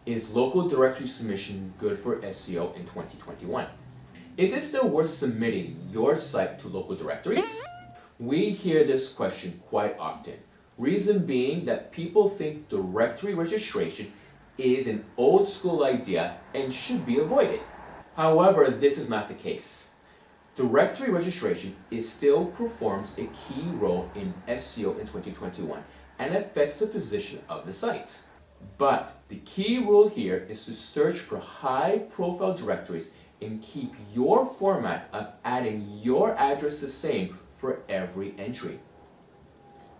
Is local directory submission good for SEO in 2021? Is it still worth submitting your site to local directories? We hear this question quite often. Reason being that people think directory registration is an old school idea and should be avoided. However, this is not the case. Directory registration still performs a key role in SEO in 2021 and affects the position of the site. But the key rule here is to search for high-profile directories and keep your format of adding your address the same for every entry.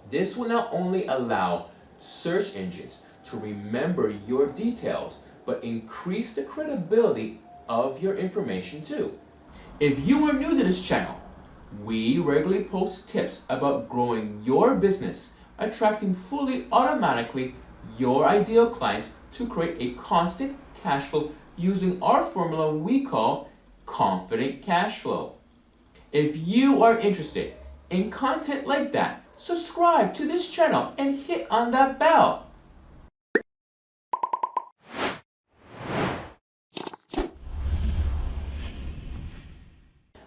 This will not only allow search engines to remember your details, but increase the credibility of your information too. If you are new to this channel, we regularly post tips about growing your business, attracting fully automatically your ideal client to create a constant cash flow using our formula we call confident cash flow. If you are interested in content like that, subscribe to this channel and hit on that bell.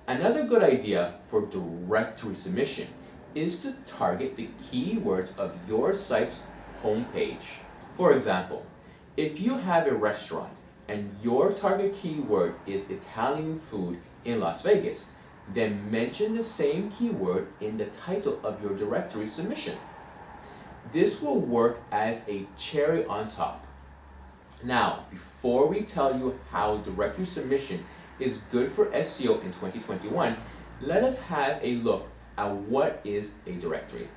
Another good idea for directory submission is to target the keywords of your site's homepage. For example, if you have a restaurant and your target keyword is Italian food in Las Vegas, then mention the same keyword in the title of your directory submission. This will work as a cherry on top. Now, before we tell you how directory submission is good for SEO in 2021, let us have a look at what is a directory.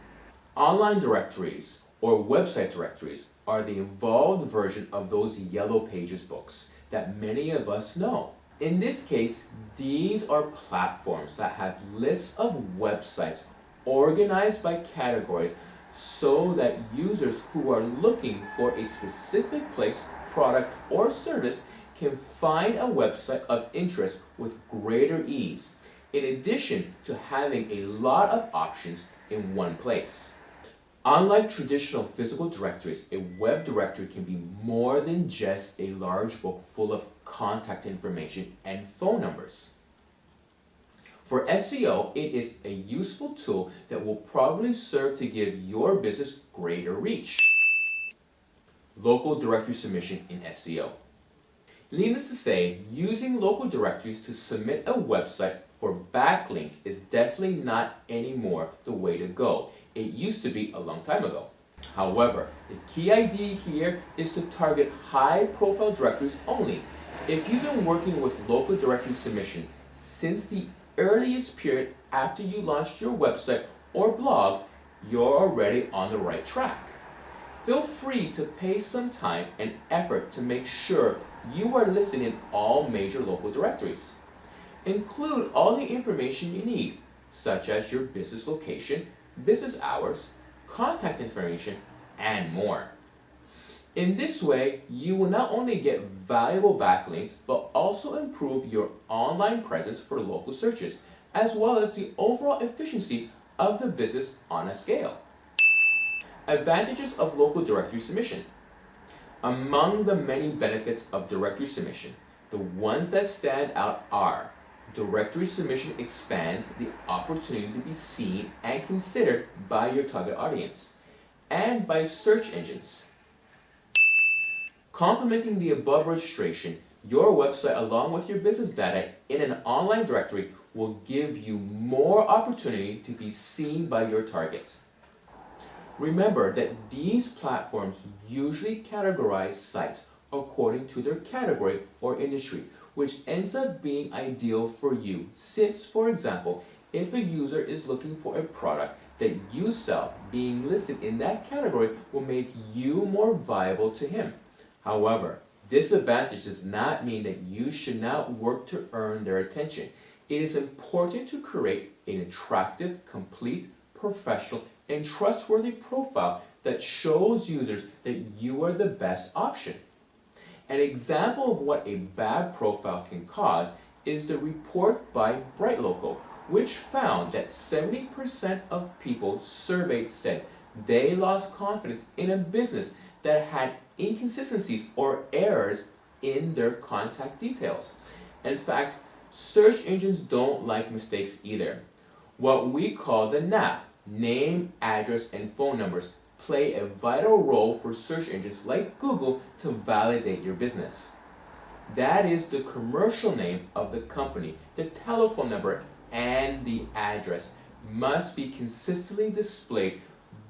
Online directories or website directories are the involved version of those yellow pages books that many of us know. In this case, these are platforms that have lists of websites organized by categories so that users who are looking for a specific place, product, or service can find a website of interest with greater ease, in addition to having a lot of options in one place. Unlike traditional physical directories, a web directory can be more than just a large book full of contact information and phone numbers. For SEO, it is a useful tool that will probably serve to give your business greater reach. Local directory submission in SEO. Needless to say, using local directories to submit a website for backlinks is definitely not anymore the way to go. It used to be a long time ago. However, the key idea here is to target high-profile directories only. If you've been working with local directory submission since the earliest period after you launched your website or blog, you're already on the right track. Feel free to pay some time and effort to make sure you are listed in all major local directories. Include all the information you need, such as your business location, business hours, contact information, and more. In this way, you will not only get valuable backlinks, but also improve your online presence for local searches, as well as the overall efficiency of the business on a scale. Advantages of local directory submission. Among the many benefits of directory submission, the ones that stand out are: directory submission expands the opportunity to be seen and considered by your target audience and by search engines. Complementing the above registration, your website along with your business data in an online directory will give you more opportunity to be seen by your targets. Remember that these platforms usually categorize sites according to their category or industry, which ends up being ideal for you since, for example, if a user is looking for a product that you sell, being listed in that category will make you more viable to him. However, this advantage does not mean that you should not work to earn their attention. It is important to create an attractive, complete, professional, and trustworthy profile that shows users that you are the best option. An example of what a bad profile can cause is the report by BrightLocal, which found that 70% of people surveyed said they lost confidence in a business that had inconsistencies or errors in their contact details. In fact, search engines don't like mistakes either. What we call the NAP, name, address, and phone numbers, play a vital role for search engines like Google to validate your business. That is the commercial name of the company, the telephone number, and the address must be consistently displayed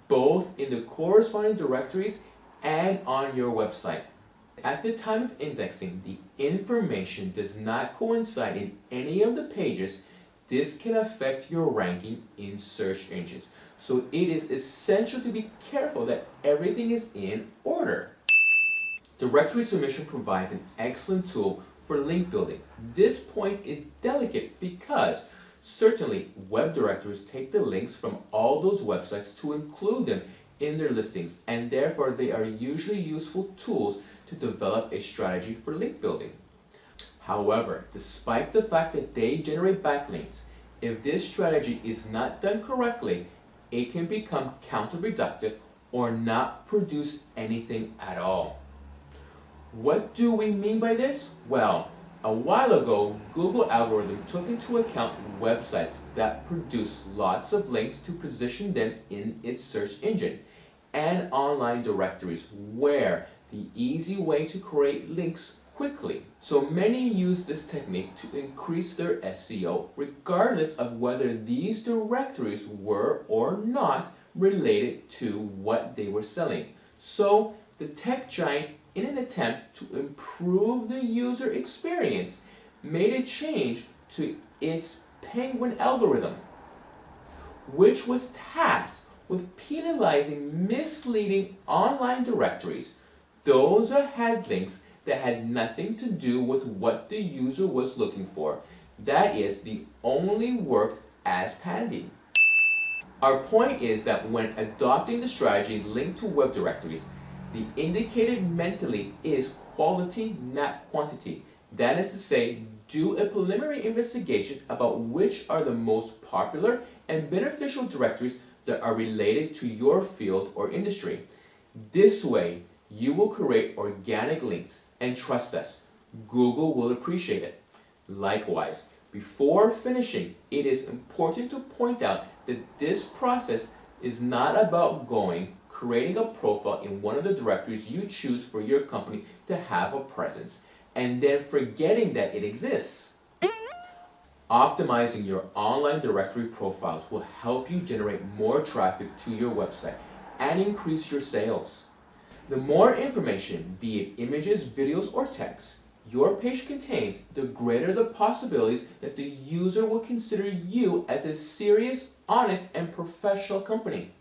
both in the corresponding directories and on your website. At the time of indexing, the information does not coincide in any of the pages. This can affect your ranking in search engines. So it is essential to be careful that everything is in order. Directory submission provides an excellent tool for link building. This point is delicate because certainly web directories take the links from all those websites to include them in their listings, and therefore they are usually useful tools to develop a strategy for link building. However, despite the fact that they generate backlinks, if this strategy is not done correctly, it can become counterproductive or not produce anything at all. What do we mean by this? Well, a while ago, Google algorithm took into account websites that produce lots of links to position them in its search engine, and online directories where the easy way to create links quickly. So many use this technique to increase their SEO regardless of whether these directories were or not related to what they were selling. So the tech giant, in an attempt to improve the user experience, made a change to its Penguin algorithm, which was tasked with penalizing misleading online directories, those that had links that had nothing to do with what the user was looking for. That is, the only worked as padding. Our point is that when adopting the strategy linked to web directories, the indicated mentally is quality, not quantity. That is to say, do a preliminary investigation about which are the most popular and beneficial directories that are related to your field or industry. This way, you will create organic links, and trust us, Google will appreciate it. Likewise, before finishing, it is important to point out that this process is not about creating a profile in one of the directories you choose for your company to have a presence, and then forgetting that it exists. Optimizing your online directory profiles will help you generate more traffic to your website and increase your sales. The more information, be it images, videos, or text, your page contains, the greater the possibilities that the user will consider you as a serious, honest, and professional company.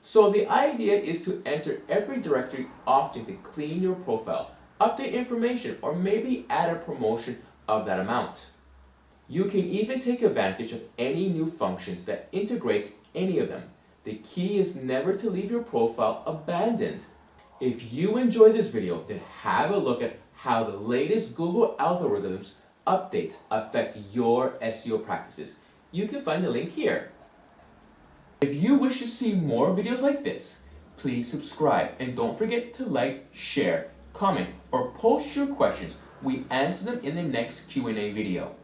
So the idea is to enter every directory often to clean your profile, update information, or maybe add a promotion of that amount. You can even take advantage of any new functions that integrates any of them. The key is never to leave your profile abandoned. If you enjoyed this video, then have a look at how the latest Google algorithms updates affect your SEO practices. You can find the link here. If you wish to see more videos like this, please subscribe and don't forget to like, share, comment, or post your questions. We answer them in the next Q&A video.